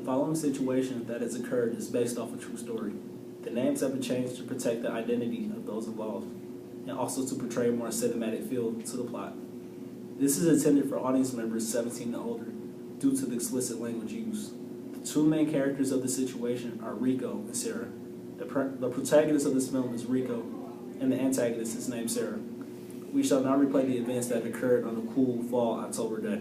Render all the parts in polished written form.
following situation that has occurred is based off a true story. The names have been changed to protect the identity of those involved, and also to portray a more cinematic feel to the plot. This is intended for audience members 17 and older due to the explicit language used. The two main characters of the situation are Rico and Sarah. The protagonist of this film is Rico, and the antagonist is named Sarah. We shall now replay the events that occurred on a cool fall October day.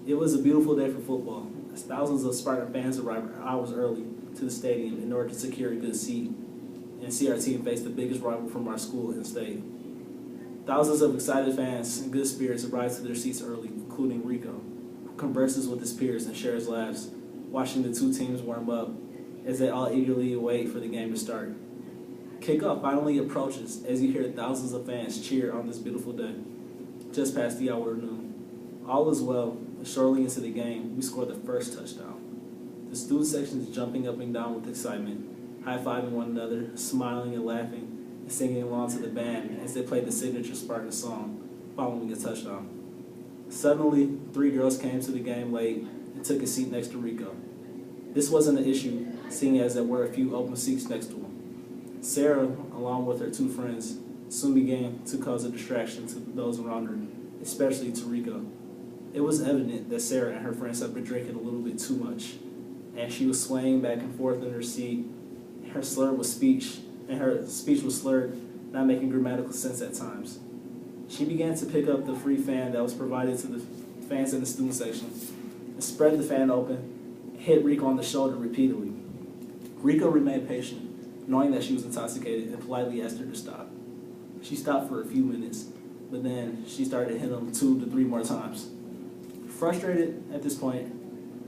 It was a beautiful day for football, as thousands of Spartan fans arrived hours early to the stadium in order to secure a good seat and see our team face the biggest rival from our school and state. Thousands of excited fans and good spirits arrived to their seats early, including Rico, who converses with his peers and shares laughs, watching the two teams warm up as they all eagerly wait for the game to start. Kickoff finally approaches as you hear thousands of fans cheer on this beautiful day, just past the hour of noon. All is well, and shortly into the game, we score the first touchdown. The student section is jumping up and down with excitement, high-fiving one another, smiling and laughing, and singing along to the band as they play the signature Spartan song, following a touchdown. Suddenly, 3 girls came to the game late and took a seat next to Rico. This wasn't an issue, seeing as there were a few open seats next to him. Sarah, along with her 2 friends, soon began to cause a distraction to those around her, especially to Rico. It was evident that Sarah and her friends had been drinking a little bit too much, and she was swaying back and forth in her seat. Her speech was slurred, not making grammatical sense at times. She began to pick up the free fan that was provided to the fans in the student section and spread the fan open and hit Rico on the shoulder repeatedly. Rico remained patient, knowing that she was intoxicated, and politely asked her to stop. She stopped for a few minutes, but then she started hitting him 2 to 3 more times. Frustrated at this point,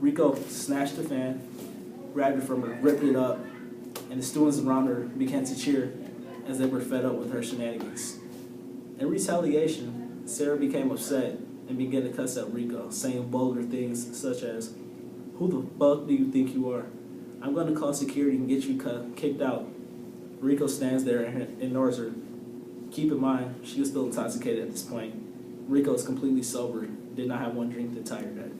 Rico snatched the fan, grabbed it from her, ripped it up, and the students around her began to cheer as they were fed up with her shenanigans. In retaliation, Sarah became upset and began to cuss at Rico, saying vulgar things such as, "Who the fuck do you think you are? I'm going to call security and get you kicked out." Rico stands there and ignores her. Keep in mind, she was still intoxicated at this point. Rico is completely sober, did not have one drink the entire day.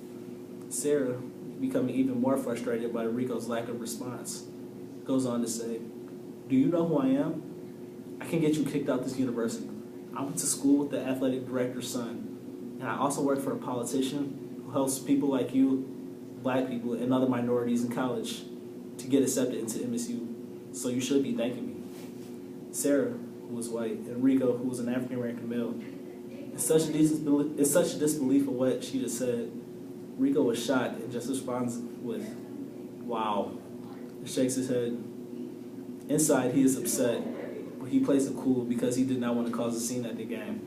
Sarah, becoming even more frustrated by Rico's lack of response, goes on to say, "Do you know who I am? I can get you kicked out this university. I went to school with the athletic director's son, and I also work for a politician who helps people like you, black people, and other minorities in college to get accepted into MSU, so you should be thanking me." Sarah, who was white, and Rico, who was an African-American male, in such disbelief of what she just said, Rico was shocked and just responds with, "Wow," and shakes his head. Inside, he is upset, but he plays it cool because he did not want to cause a scene at the game.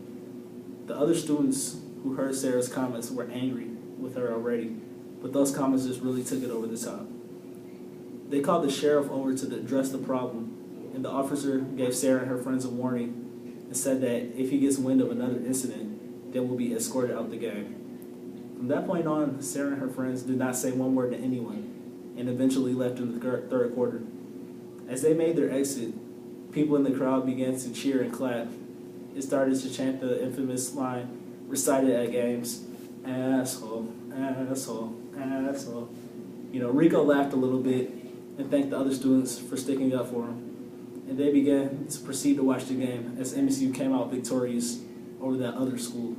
The other students who heard Sarah's comments were angry with her already, but those comments just really took it over the top. They called the sheriff over to address the problem, and the officer gave Sarah and her friends a warning and said that if he gets wind of another incident, they will be escorted out the game. From that point on, Sarah and her friends did not say one word to anyone and eventually left in the third quarter. As they made their exit, people in the crowd began to cheer and clap. It started to chant the infamous line recited at games, "Asshole, asshole, asshole." Rico laughed a little bit and thanked the other students for sticking up for him, and they began to proceed to watch the game as MSU came out victorious over that other school.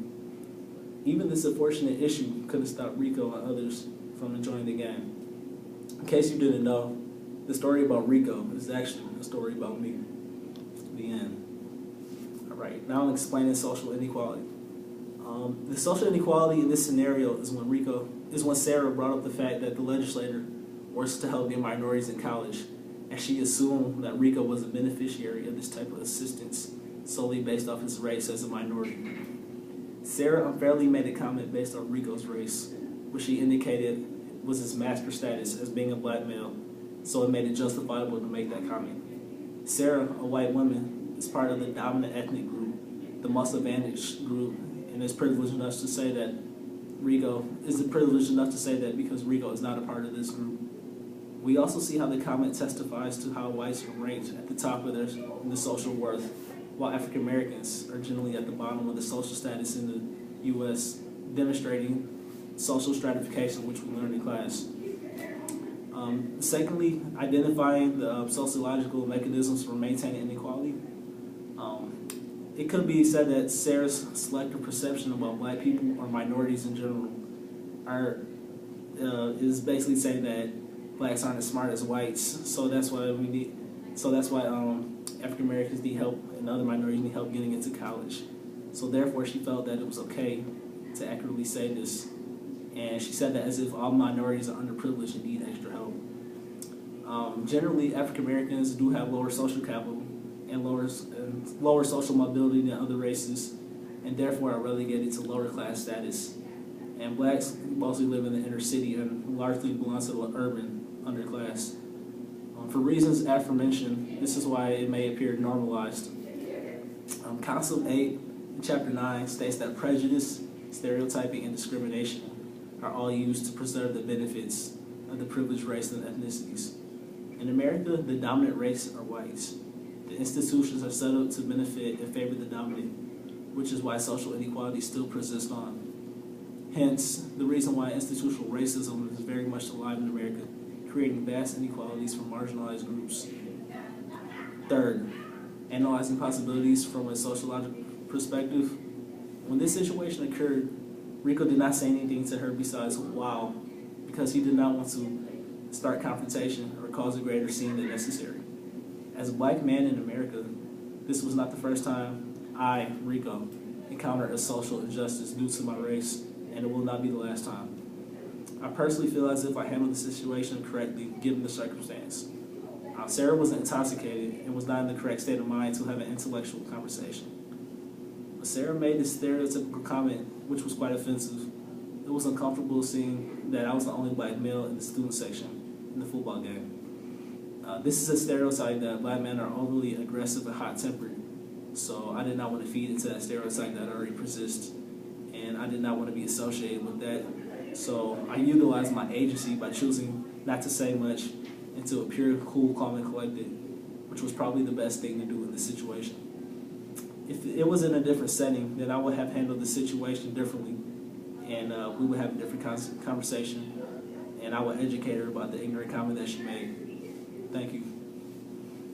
Even this unfortunate issue couldn't stop Rico and others from enjoying the game. In case you didn't know, the story about Rico is actually a story about me. The end. All right, now I'm explaining social inequality. The social inequality in this scenario is when Sarah brought up the fact that the legislator works to help young minorities in college, and she assumed that Rico was a beneficiary of this type of assistance solely based off his race as a minority. Sarah unfairly made a comment based on Rico's race, which she indicated was his master status as being a black male, so it made it justifiable to make that comment. Sarah, a white woman, is part of the dominant ethnic group, the most advantaged group, and is privileged enough to say that because Rico is not a part of this group. We also see how the comment testifies to how whites are ranked at the top of the social worth, while African Americans are generally at the bottom of the social status in the U.S., demonstrating social stratification, which we learned in class. Secondly, identifying the sociological mechanisms for maintaining inequality. It could be said that Sarah's selective perception about black people or minorities in general is basically saying that blacks aren't as smart as whites, so that's why African Americans need help and other minorities need help getting into college. So therefore, she felt that it was okay to accurately say this, and she said that as if all minorities are underprivileged and need extra help. Generally, African Americans do have lower social capital and lower social mobility than other races, and therefore are relegated to lower class status. And blacks mostly live in the inner city and largely belong to the urban underclass. For reasons aforementioned, this is why it may appear normalized. Council 8 in Chapter 9 states that prejudice, stereotyping, and discrimination are all used to preserve the benefits of the privileged race and ethnicities. In America, the dominant race are whites. The institutions are set up to benefit and favor the dominant, which is why social inequality still persists on. Hence, the reason why institutional racism is very much alive in America, creating vast inequalities for marginalized groups. Third, analyzing possibilities from a sociological perspective. When this situation occurred, Rico did not say anything to her besides "wow," because he did not want to start confrontation or cause a greater scene than necessary. As a black man in America, this was not the first time I, Rico, encountered a social injustice due to my race, and it will not be the last time. I personally feel as if I handled the situation correctly given the circumstance. Sarah was intoxicated and was not in the correct state of mind to have an intellectual conversation. But Sarah made this stereotypical comment, which was quite offensive. It was uncomfortable seeing that I was the only black male in the student section in the football game. This is a stereotype that black men are overly aggressive and hot-tempered, so I did not want to feed into that stereotype that already persists, and I did not want to be associated with that. So I utilized my agency by choosing not to say much and to appear cool, calm, and collected, which was probably the best thing to do in this situation. If it was in a different setting, then I would have handled the situation differently, and we would have a different conversation, and I would educate her about the ignorant comment that she made. Thank you.